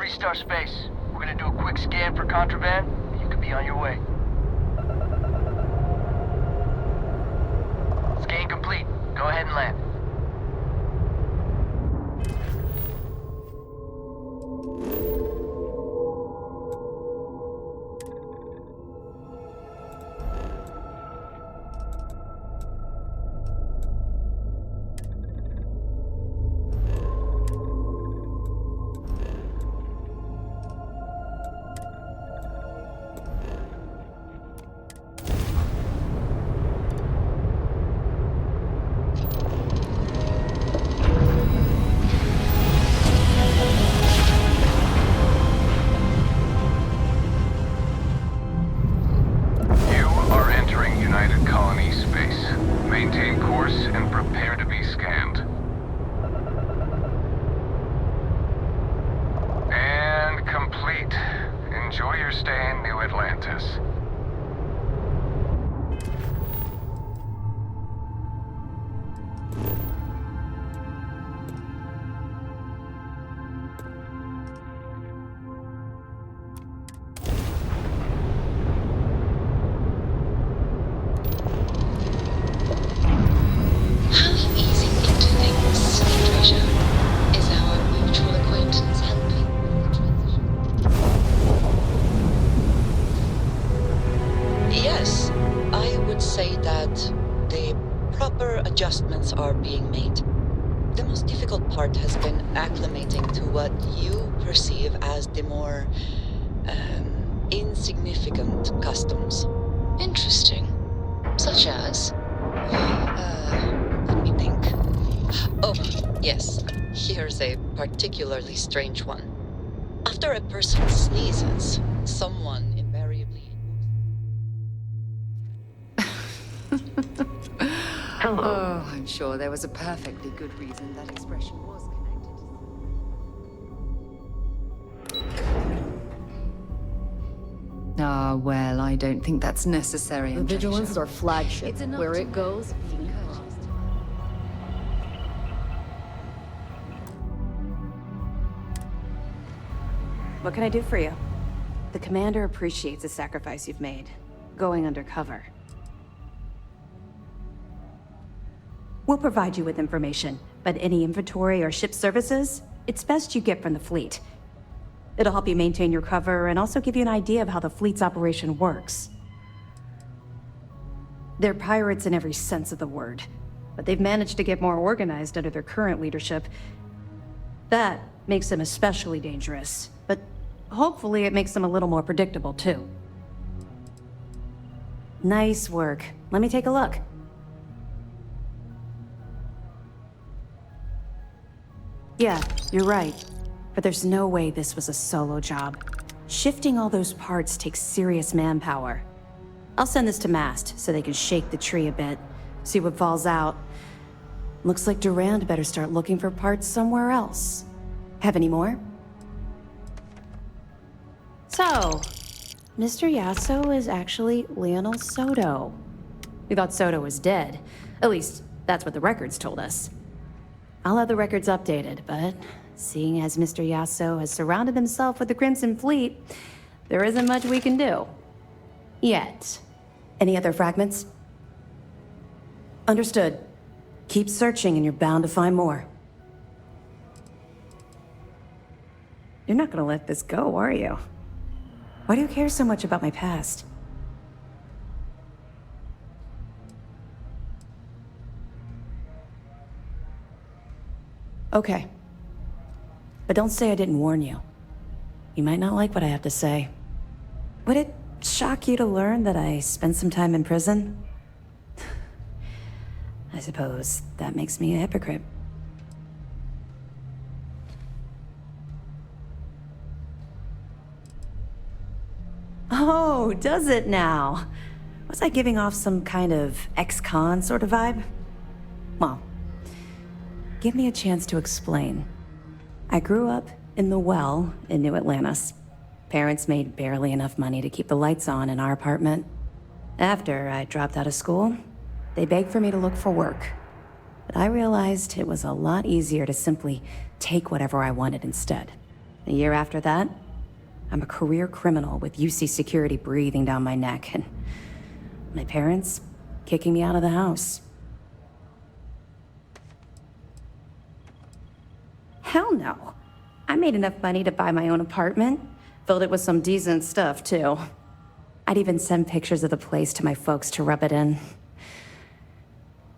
3-star space. We're gonna do a quick scan for contraband, and you can be on your way. Scan complete. Go ahead and land. Adjustments are being made. The most difficult part has been acclimating to what you perceive as the more insignificant customs. Interesting. Such as? Let me think. Oh, yes. Here's a particularly strange one. After a person sneezes, someone invariably... Hello. Oh, I'm sure there was a perfectly good reason that expression was connected. Ah, well, I don't think that's necessary. The Vigilance is our flagship. It's enough Where to it goes, we go. What can I do for you? The commander appreciates the sacrifice you've made, going undercover. We'll provide you with information, but any inventory or ship services, it's best you get from the fleet. It'll help you maintain your cover and also give you an idea of how the fleet's operation works. They're pirates in every sense of the word, but they've managed to get more organized under their current leadership. That makes them especially dangerous, but hopefully it makes them a little more predictable too. Nice work. Let me take a look. Yeah, you're right. But there's no way this was a solo job. Shifting all those parts takes serious manpower. I'll send this to Mast so they can shake the tree a bit, see what falls out. Looks like Durand better start looking for parts somewhere else. Have any more? So, Mr. Yasso is actually Lionel Soto. We thought Soto was dead. At least, that's what the records told us. I'll have the records updated, but seeing as Mr. Yasso has surrounded himself with the Crimson Fleet, there isn't much we can do. Yet. Any other fragments? Understood. Keep searching and you're bound to find more. You're not gonna let this go, are you? Why do you care so much about my past? Okay. But don't say I didn't warn you. You might not like what I have to say. Would it shock you to learn that I spent some time in prison? I suppose that makes me a hypocrite. Oh, does it now? Was I giving off some kind of ex-con sort of vibe? Well, give me a chance to explain. I grew up in the Well in New Atlantis. Parents made barely enough money to keep the lights on in our apartment. After I dropped out of school, they begged for me to look for work. But I realized it was a lot easier to simply take whatever I wanted instead. A year after that, I'm a career criminal with UC security breathing down my neck, and my parents kicking me out of the house. Hell no. I made enough money to buy my own apartment. Filled it with some decent stuff, too. I'd even send pictures of the place to my folks to rub it in.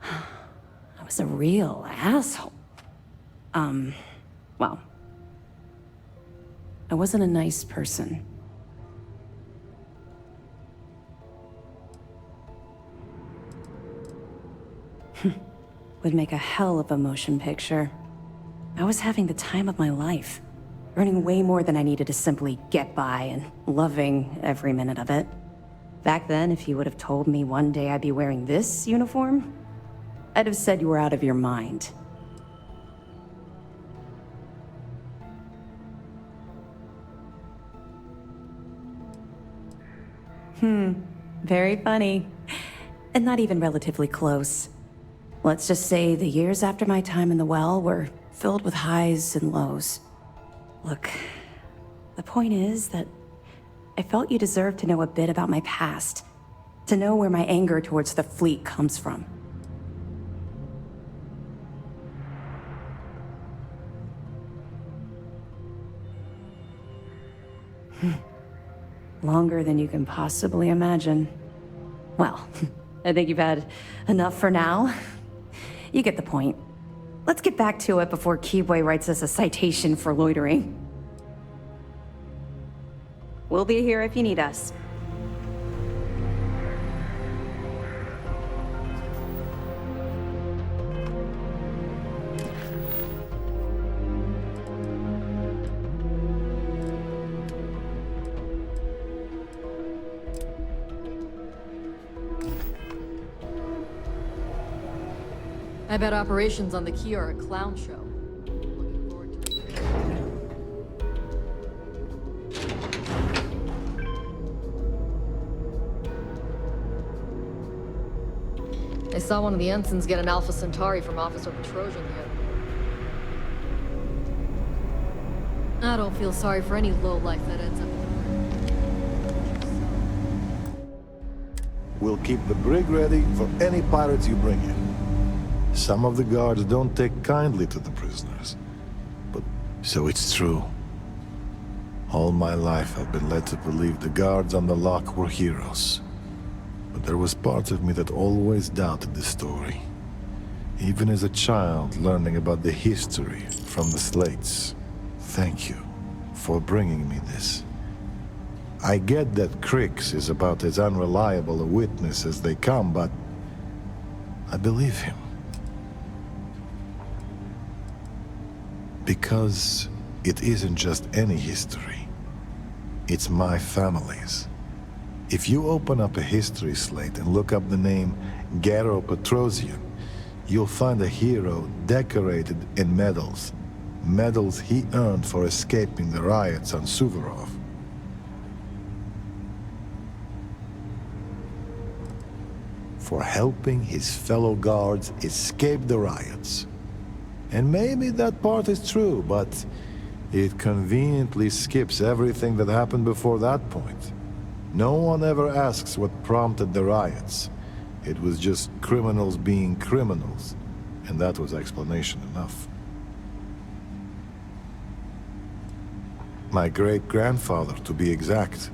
I was a real asshole. Well, I wasn't a nice person. Would make a hell of a motion picture. I was having the time of my life, earning way more than I needed to simply get by and loving every minute of it. Back then, if you would have told me one day I'd be wearing this uniform, I'd have said you were out of your mind. Very funny. And not even relatively close. Let's just say the years after my time in the well were filled with highs and lows. Look, the point is that I felt you deserved to know a bit about my past, to know where my anger towards the fleet comes from. Longer than you can possibly imagine. Well, I think you've had enough for now. You get the point. Let's get back to it before Keyboy writes us a citation for loitering. We'll be here if you need us. I bet operations on the key are a clown show. Looking forward to it. I saw one of the ensigns get an Alpha Centauri from Officer Petrosyan here. I don't feel sorry for any lowlife that ends up in the We'll keep the brig ready for any pirates you bring in. Some of the guards don't take kindly to the prisoners. But so it's true. All my life I've been led to believe the guards on the lock were heroes. But there was part of me that always doubted the story. Even as a child learning about the history from the slates. Thank you for bringing me this. I get that Kryx is about as unreliable a witness as they come, but I believe him. Because it isn't just any history. It's my family's. If you open up a history slate and look up the name Garo Petrosyan, you'll find a hero decorated in medals. Medals he earned for escaping the riots on Suvorov. For helping his fellow guards escape the riots. And maybe that part is true, but it conveniently skips everything that happened before that point. No one ever asks what prompted the riots. It was just criminals being criminals, and that was explanation enough. My great-grandfather, to be exact.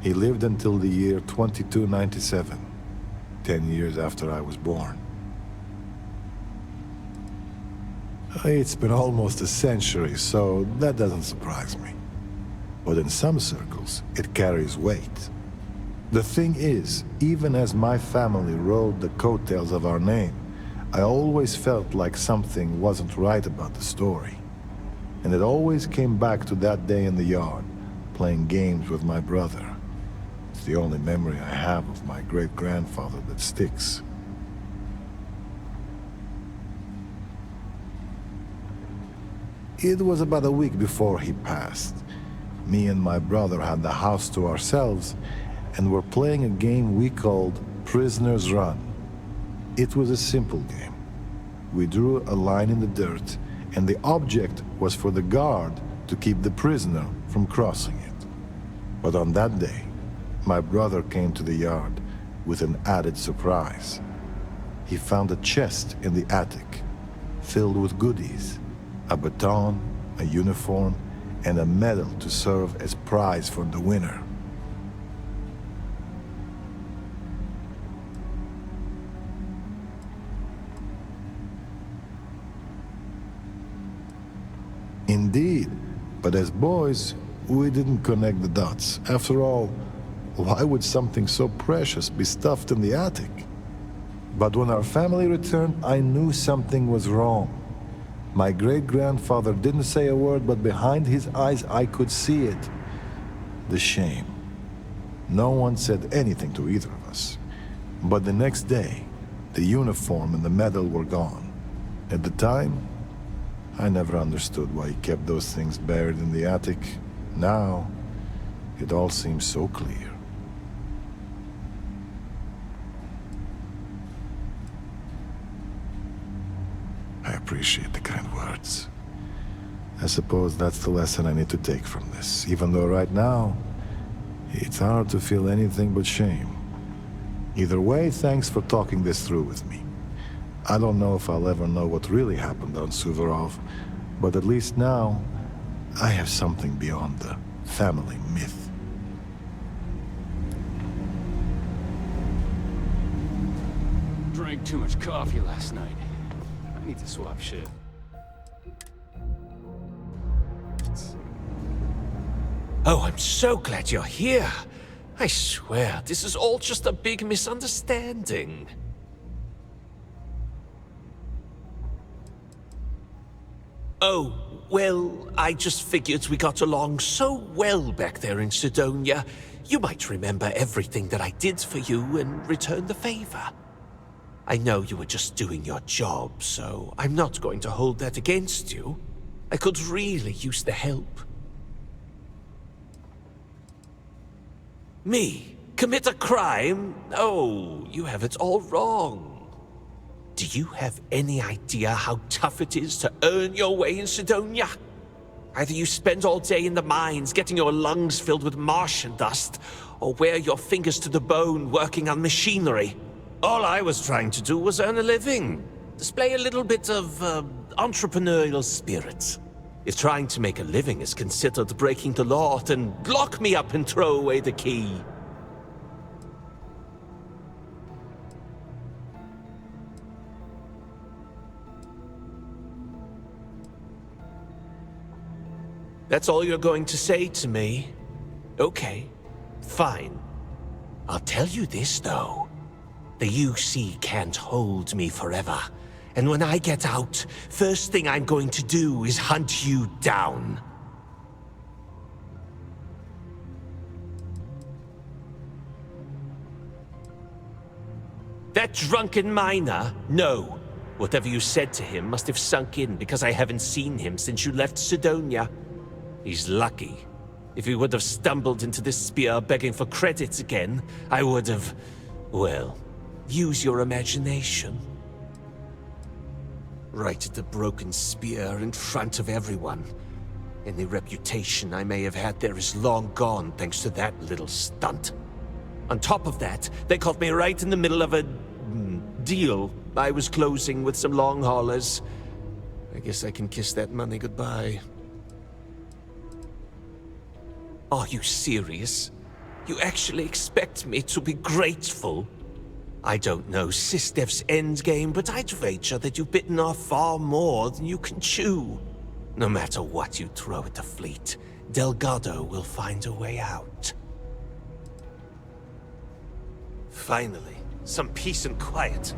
He lived until the year 2297, 10 years after I was born. It's been almost a century, so that doesn't surprise me. But in some circles, it carries weight. The thing is, even as my family rode the coattails of our name, I always felt like something wasn't right about the story. And it always came back to that day in the yard, playing games with my brother. It's the only memory I have of my great-grandfather that sticks. It was about a week before he passed. Me and my brother had the house to ourselves and were playing a game we called Prisoner's Run. It was a simple game. We drew a line in the dirt, and the object was for the guard to keep the prisoner from crossing it. But on that day, my brother came to the yard with an added surprise. He found a chest in the attic, filled with goodies, a baton, a uniform, and a medal to serve as prize for the winner. Indeed, but as boys, we didn't connect the dots. After all, why would something so precious be stuffed in the attic? But when our family returned, I knew something was wrong. My great-grandfather didn't say a word, but behind his eyes I could see it. The shame. No one said anything to either of us. But the next day, the uniform and the medal were gone. At the time, I never understood why he kept those things buried in the attic. Now, it all seems so clear. I appreciate the kind words. I suppose that's the lesson I need to take from this, even though right now, it's hard to feel anything but shame. Either way, thanks for talking this through with me. I don't know if I'll ever know what really happened on Suvorov, but at least now, I have something beyond the family myth. Drank too much coffee last night. I need to swap shit. Oh, I'm so glad you're here. I swear, this is all just a big misunderstanding. Oh, well, I just figured we got along so well back there in Sidonia. You might remember everything that I did for you and return the favor. I know you were just doing your job, so I'm not going to hold that against you. I could really use the help. Me? Commit a crime? Oh, you have it all wrong. Do you have any idea how tough it is to earn your way in Sidonia? Either you spend all day in the mines getting your lungs filled with Martian dust, or wear your fingers to the bone working on machinery. All I was trying to do was earn a living. Display a little bit of, entrepreneurial spirit. If trying to make a living is considered breaking the law, then lock me up and throw away the key. That's all you're going to say to me? Okay, fine. I'll tell you this, though. The UC can't hold me forever. And when I get out, first thing I'm going to do is hunt you down. That drunken miner? No. Whatever you said to him must have sunk in because I haven't seen him since you left Sidonia. He's lucky. If he would have stumbled into this spear begging for credits again, I would have... well, use your imagination. Right at the broken spear in front of everyone. Any reputation I may have had there is long gone thanks to that little stunt. On top of that, they caught me right in the middle of a... deal I was closing with some long haulers. I guess I can kiss that money goodbye. Are you serious? You actually expect me to be grateful? I don't know Sistev's endgame, but I'd wager that you've bitten off far more than you can chew. No matter what you throw at the fleet, Delgado will find a way out. Finally, some peace and quiet.